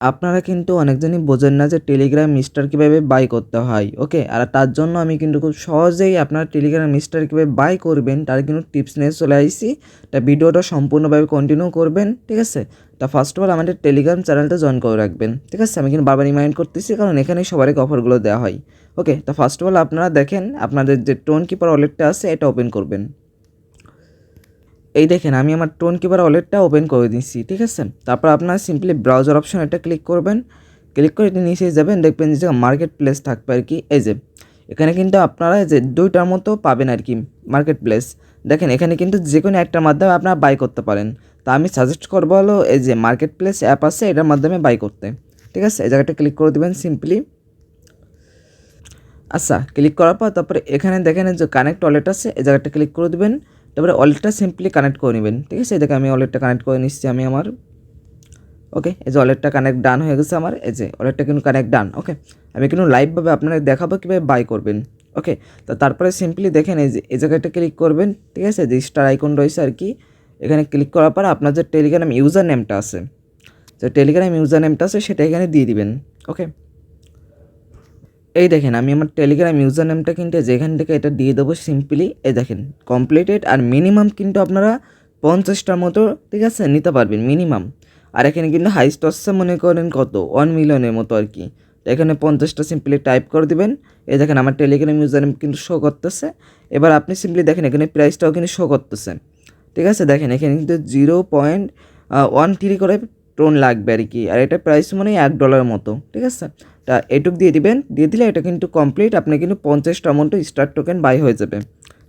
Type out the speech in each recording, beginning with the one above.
আপনারা কিন্তু অনেকজনই বোঝেন না যে টেলিগ্রাম স্টার কীভাবে বাই করতে হয়, ওকে? আর তার জন্য আমি কিন্তু খুব সহজেই আপনারা টেলিগ্রাম স্টার কীভাবে বাই করবেন তার কিন্তু টিপস নিয়ে চলে আইছি। তা ভিডিওটা সম্পূর্ণভাবে কন্টিনিউ করবেন, ঠিক আছে? তা ফার্স্ট অফ অল আমাদের টেলিগ্রাম চ্যানেলটা জয়েন করে রাখবেন, ঠিক আছে? আমি কিন্তু বারবার রিমাইন্ড করতেছি কারণ এখানেই সবারকে অফারগুলো দেওয়া হয়, ওকে? তা ফার্স্ট অফ অল আপনারা দেখেন আপনাদের যে টোন কিপার ওয়ালেটটা আছে এটা ওপেন করবেন। এই দেখেন আমি আমার টোন কিপার ওয়ালেটটা ওপেন করে দিচ্ছি, ঠিক আছে? তারপর আপনারা সিম্পলি ব্রাউজার অপশন এটা ক্লিক করবেন। ক্লিক করে এটা নিচে যাবেন, দেখবেন যে মার্কেট প্লেস থাকবে আর কি। এই যে এখানে কিন্তু আপনারা যে দুইটার মতো পাবেন আর কি মার্কেট প্লেস। দেখেন এখানে কিন্তু যে কোনো একটার মাধ্যমে আপনারা বাই করতে পারেন। তা আমি সাজেস্ট করবো হলো এই যে মার্কেট প্লেস অ্যাপ আছে এটার মাধ্যমে বাই করতে, ঠিক আছে? এই জায়গাটা ক্লিক করে দেবেন সিম্পলি। আচ্ছা, ক্লিক করার পর তারপরে এখানে দেখেন যে কানেক্ট ওয়ালেট আছে এই জায়গাটা ক্লিক করে দেবেন। তারপরে ওয়ালেটটা সিম্পলি কানেক্ট করে নেবেন, ঠিক আছে? এই দেখে আমি ওয়ালেটটা কানেক্ট করে নিচ্ছি আমি আমার, ওকে? এই যে ওয়ালেটটা কানেক্ট ডান হয়ে গেছে আমার, এই যে ওয়ালেটটা কিন্তু কানেক্ট ডান, ওকে? আমি কিন্তু লাইভভাবে আপনাদের দেখাবো কীভাবে বাই করবেন, ওকে? তো তারপরে সিম্পলি দেখেন এই যে এই জায়গাটা ক্লিক করবেন, ঠিক আছে? যে স্টার আইকন রয়েছে আর কি, এখানে ক্লিক করার পর আপনার যে টেলিগ্রাম ইউজার নেমটা আছে, যে টেলিগ্রাম ইউজার নেমটা আছে সেটা এখানে দিয়ে দিবেন, ওকে? এই দেখেন আমি আমার টেলিগ্রাম ইউজার নেমটা কিন্তু যেখান থেকে এটা দিয়ে দেবো সিম্পলি। এই দেখেন কমপ্লিটেড। আর মিনিমাম কিন্তু আপনারা 50টার মতো, ঠিক আছে, নিতে পারবেন মিনিমাম। আর এখানে কিন্তু হাইস্ট আসছে মনে করেন কত 1 মিলিয়নের মতো আর কি। তো এখানে 50টা সিম্পলি টাইপ করে দিবেন। এই দেখেন আমার টেলিগ্রাম ইউজার নেম কিন্তু শো করতেছে। এবার আপনি সিম্পলি দেখেন এখানে প্রাইসটাও কিন্তু শো করতেছে, ঠিক আছে? দেখেন এখানে কিন্তু 0.13 করে টোন লাগবে আর কি। আর এটা প্রাইস মানে $1 মতো, ঠিক আছে? তা এটুক দিয়ে দিবেন, দিয়ে দিলে এটা কিন্তু কমপ্লিট। আপনি কিন্তু 50টা মতো স্টার টোকেন বাই হয়ে যাবে,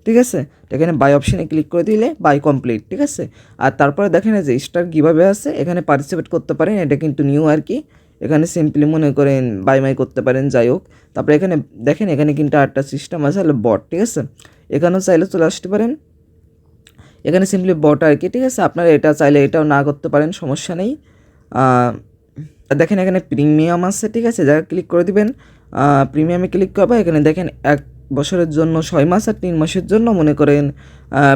ঠিক আছে? তো এখানে বাই অপশানে ক্লিক করে দিলে বাই কমপ্লিট, ঠিক আছে? আর তারপরে দেখেন যে স্টার কীভাবে আছে এখানে পার্টিসিপেট করতে পারেন, এটা কিন্তু নিউ আর কি। এখানে সিম্পলি মনে করেন বাই মাই করতে পারেন, যাই হোক। তারপরে এখানে দেখেন এখানে কিন্তু আরেকটা সিস্টেম আছে হলো বট, ঠিক আছে? এখানেও চাইলে চলে আসতে পারেন। এখানে সিম্পলি বট আর কি, ঠিক আছে? আপনারা এটা চাইলে এটাও না করতে পারেন, সমস্যা নেই। দেখেন এখানে প্রিমিয়াম আছে, ঠিক আছে? জায়গা ক্লিক করে দিবেন। প্রিমিয়ামে ক্লিক করবো, এখানে দেখেন 1 বছরের জন্য 6 মাস আর 3 মাসের জন্য মনে করেন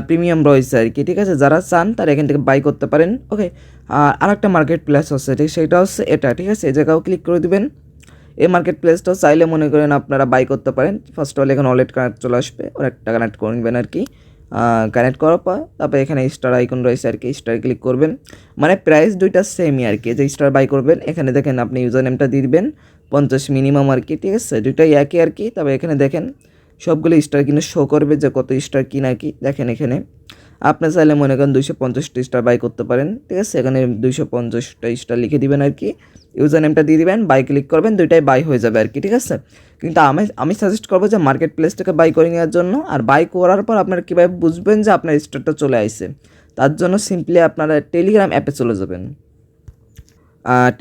প্রিমিয়াম রয়েছে আর কি, ঠিক আছে? যারা চান তারা এখান থেকে বাই করতে পারেন, ওকে? আর একটা মার্কেট প্লেস আছে, ঠিক সেটা হচ্ছে এটা, ঠিক আছে? এই জায়গাও ক্লিক করে দিবেন। এই মার্কেট প্লেসটাও চাইলে মনে করেন আপনারা বাই করতে পারেন। ফার্স্ট অল এখানে ওয়ালেট কানেক্ট চলে আসবে, ওয়ালেটটা কানেক্ট করে নেবেন আর কি। কানেক্ট করার পর তারপরে এখানে স্টার আইকন রয়েছে আর কি, স্টার ক্লিক করবেন। মানে প্রাইস দুইটা সেমই আর কি। যে স্টার বাই করবেন এখানে দেখেন আপনি ইউজার নেমটা দিয়ে দিবেন 50 মিনিমাম আর কি, ঠিক আছে? দুইটাই একই আর কি। তবে এখানে দেখেন সবগুলো স্টার কিন্তু শো করবে যে কত স্টার কি না কি। দেখেন এখানে আপনি চাইলে মনে করেন 250টা স্টার বাই করতে পারেন, ঠিক আছে? এখানে 250টা স্টার লিখে দিবেন আর কি, ইউজার নেমটা দিয়ে দিবেন, বাই ক্লিক করবেন, দুইটাই বাই হয়ে যাবে আর কি, ঠিক আছে? কিন্তু আমি সাজেস্ট করবো যে মার্কেট প্লেস থেকে বাই করে নেওয়ার জন্য। আর বাই করার পর আপনারা কীভাবে বুঝবেন যে আপনার স্টারটা চলে আসছে, তার জন্য সিম্পলি আপনারা টেলিগ্রাম অ্যাপে চলে যাবেন।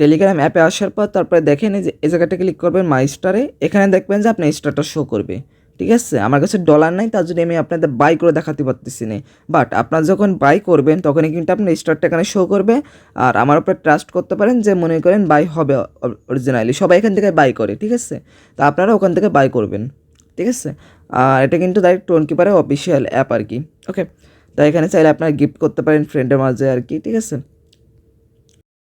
টেলিগ্রাম অ্যাপে আসার পর তারপরে দেখেন এই যে এই জায়গাটা ক্লিক করবেন মাই স্টারে। এখানে দেখবেন যে আপনার স্টারটা শো করবে, ঠিক আছে? আমার কাছে ডলার নাই তার জন্য আমি আপনাদের বাই করে দেখাতে পারতেছি না। বাট আপনারা যখন বাই করবেন তখনই কিন্তু আপনার স্টারটা এখানে শো করবে। আর আমার উপরে ট্রাস্ট করতে পারেন যে মনে করেন বাই হবে, অরিজিনালি সবাই এখান থেকে বাই করে, ঠিক আছে? তো আপনারা ওখান থেকে বাই করবেন, ঠিক আছে? আর এটা কিন্তু ডাইরেক্ট টোন কিপারের অফিসিয়াল অ্যাপ আর কি, ওকে? তাই এখানে চাইলে আপনারা গিফট করতে পারেন ফ্রেন্ডের মাঝে আর কি, ঠিক আছে?